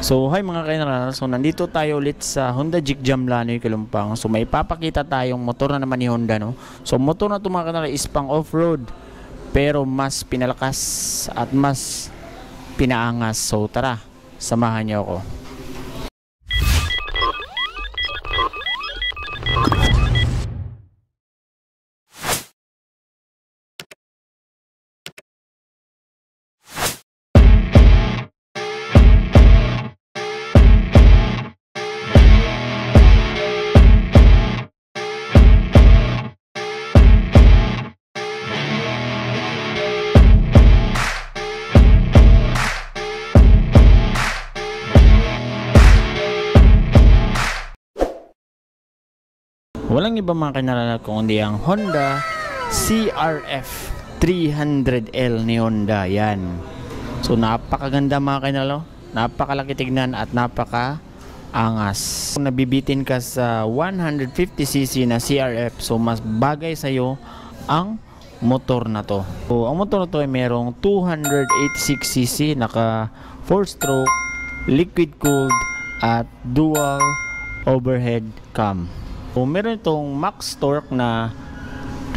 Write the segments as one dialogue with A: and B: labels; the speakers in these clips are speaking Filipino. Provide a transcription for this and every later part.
A: So hi mga kaineral, so nandito tayo ulit sa Honda Jig Jam Lanoy Kalumpang. So may papakita tayong motor na naman ni Honda, no. So motor na ito mga kaineral is pang off-road pero mas pinalakas at mas pinaangas. So tara, samahan niyo ako. Walang iba mga kaineral kundi ang Honda CRF 300L ni Honda. Yan. So napakaganda mga kaineral, napakalaki tignan at napaka-angas. Kung nabibitin ka sa 150cc na CRF, so mas bagay sa'yo ang motor na to. So ang motor na to ay merong 286cc, naka 4-stroke, liquid cooled at dual overhead cam. So, meron itong max torque na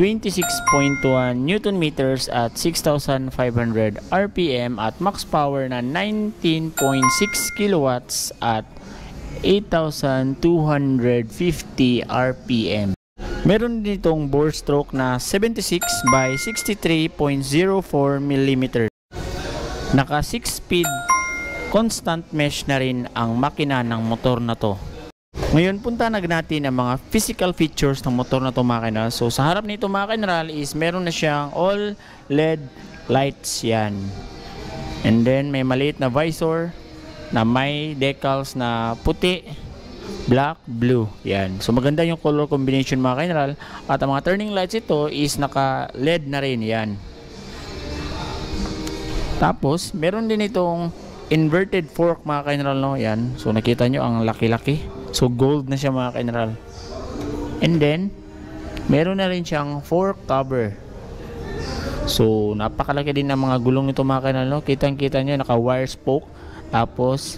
A: 26.1 Newton meters at 6,500 RPM at max power na 19.6 kilowatts at 8,250 RPM. Meron din itong bore stroke na 76 by 63.04 mm. Naka 6-speed constant mesh na rin ang makina ng motor na to. Ngayon, punta na natin ang mga physical features ng motor na ito mga kaineral. So, sa harap nito mga kaineral is meron na siyang all LED lights yan. And then, may maliit na visor na may decals na puti, black, blue. Yan. So, maganda yung color combination mga kaineral. At ang mga turning lights ito is naka LED na rin. Yan. Tapos, meron din itong inverted fork mga kaineral, no? Yan. So, nakita nyo ang laki-laki. So gold na siya mga kaineral. And then meron na rin siyang fork cover. So napakalaki din ng mga gulong nito mga kaineral, no? Kitang-kita niyo naka wire spoke, tapos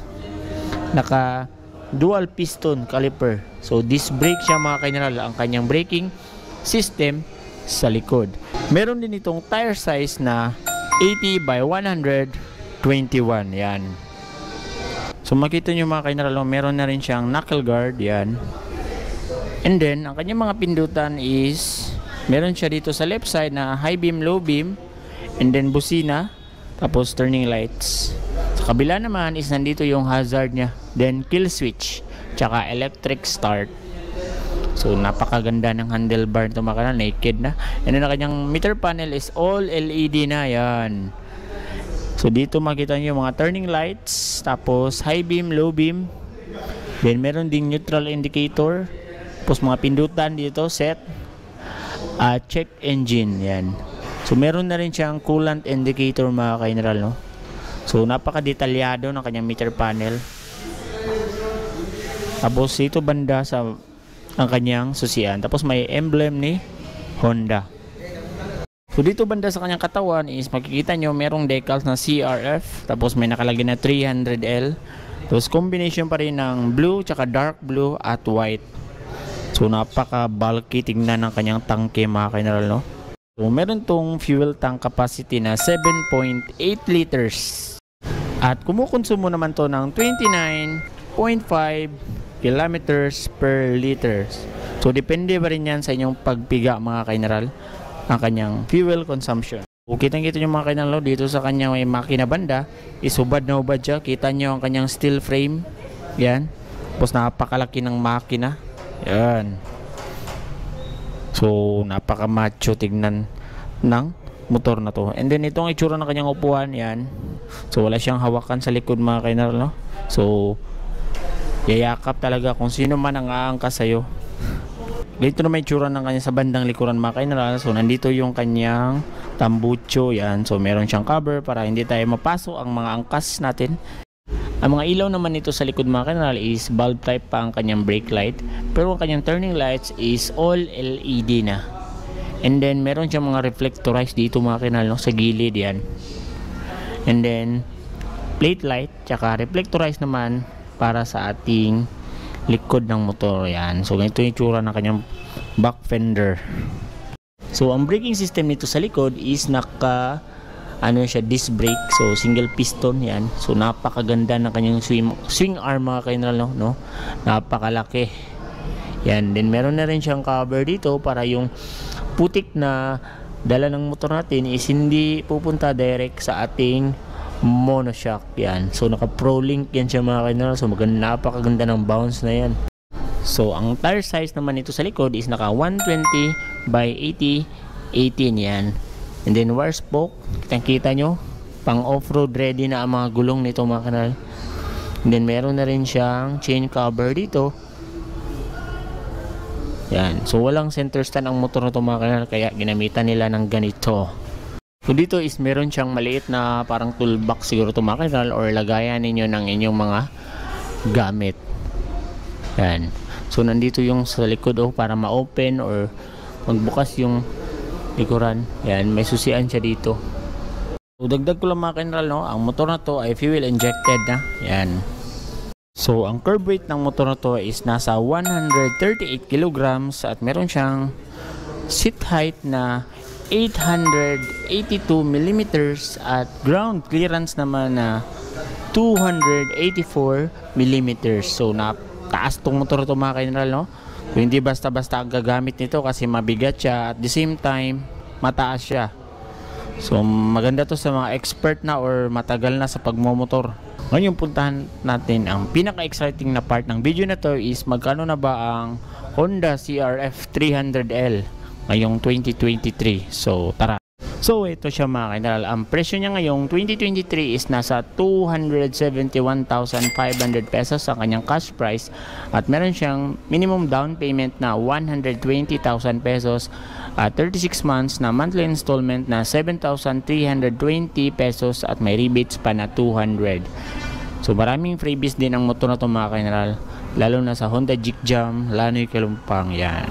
A: naka dual piston caliper. So disc brake siya mga kaineral, ang kanyang braking system sa likod. Meron din itong tire size na 80 by 121. Yan. So makita nyo mga kaineral, meron na rin siyang knuckle guard. Yan. And then ang kanyang mga pindutan is meron siya dito sa left side na high beam, low beam, and then busina, tapos turning lights. Sa kabila naman is nandito yung hazard niya, then kill switch, tsaka electric start. So napakaganda ng handlebar nito mga kaineral, naked na. And then ang kanyang meter panel is all LED na. Yan. So dito makita nyo yung mga turning lights, tapos high beam, low beam, then meron ding neutral indicator, tapos mga pindutan dito, set, check engine. Yan. So meron na rin siyang coolant indicator mga kaineral, no? So napaka-detalyado ng kanyang meter panel. Tapos dito banda sa ang kanyang susian, tapos may emblem ni Honda. So dito banda sa kanyang katawan is makikita nyo merong decals na CRF, tapos may nakalagay na 300L, tapos combination pa rin ng blue tsaka dark blue at white. So napaka bulky tingnan ng kanyang tangke mga kaineral, no? So meron tong fuel tank capacity na 7.8 liters at kumukonsumo naman to ng 29.5 kilometers per liters. So depende pa rin yan sa inyong pagpiga mga kaineral ang kanyang fuel consumption. So, kitang-kita nyo mga kaineral dito sa kanyang may makina banda, isubad na ubad siya. Kita nyo ang kanyang steel frame. Yan. Tapos napakalaki ng makina. Yan. So napaka-macho tignan ng motor na to. And then itong itsura ng kanyang upuan, yan. So wala siyang hawakan sa likod mga kaineral, no? So yayakap talaga kung sino man ang aangkas sa'yo. Dito na may tsura ng kanya sa bandang likuran mga kaineral. So nandito yung kanyang tambucho. Yan. So meron siyang cover para hindi tayo mapasok ang mga angkas natin. Ang mga ilaw naman nito sa likod mga kaineral is bulb type pa ang kanyang brake light. Pero ang kanyang turning lights is all LED na. And then meron siyang mga reflectorized dito mga kaineral, no? Sa gilid yan. And then plate light, tsaka reflectorized naman para sa ating likod ng motor. Yan. So ganito yung itsura ng kanyang back fender. So ang braking system nito sa likod is naka disc brake. So single piston yan. So napakaganda ng kanyang swing arm mga kainral, no? Napakalaki. Yan. Then meron na rin siyang cover dito para yung putik na dala ng motor natin is hindi pupunta direct sa ating monoshock. Yan. So naka Pro Link yan siya mga kainral. So napakaganda ng bounce na yan. So ang tire size naman nito sa likod is naka 120 by 80 18 yan. And then wire spoke, kita nyo, pang off-road ready na ang mga gulong nito mga kanal. And then meron na rin siyang chain cover dito. Yan. So walang center stand ang motor na ito mga kanal, kaya ginamitan nila ng ganito. So dito is meron siyang maliit na parang toolbox siguro ito mga kanal, or lagayan ninyo ng inyong mga gamit. Yan. So nandito yung sa likod para ma-open or magbukas yung likuran. Yan, may susian siya dito. So dagdag ko lang mga kainral, no, ang motor na to ay fuel injected na. Yan. So ang curb weight ng motor na to is nasa 138 kilograms at meron siyang seat height na 882 millimeters at ground clearance naman na 284 millimeters. So taas tong motor to mga kainral, no? So, hindi basta-basta ang gagamit nito kasi mabigat siya, at the same time mataas siya. So maganda to sa mga expert na or matagal na sa pagmomotor. Ngayon puntahan natin ang pinaka-exciting na part ng video na to is magkano na ba ang Honda CRF 300L ngayong 2023. So tara. So ito siya mga kainral. Ang presyo niya ngayong 2023 is nasa 271,500 pesos ang kanyang cash price, at meron siyang minimum down payment na 120,000 pesos at 36 months na monthly installment na 7,320 pesos at may rebates pa na 200. So maraming freebies din ang motor na ito mga kainral, lalo na sa Honda Jikjam, Lanoy Kalumpang. Yan.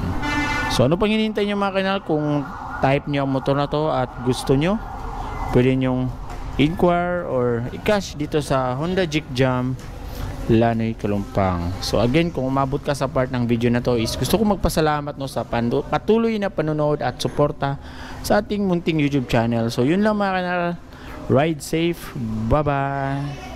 A: So ano pang hinihintay nyo mga kainral? Kung type nyo ang motor na to at gusto nyo, pwede nyong inquire or i-cash dito sa Honda Jikjam, Lanoy Kalumpang. So again, kung umabot ka sa part ng video na to is gusto ko magpasalamat, no, sa patuloy na panonood at suporta sa ating munting YouTube channel. So yun lang mga kanal. Ride safe. Bye bye.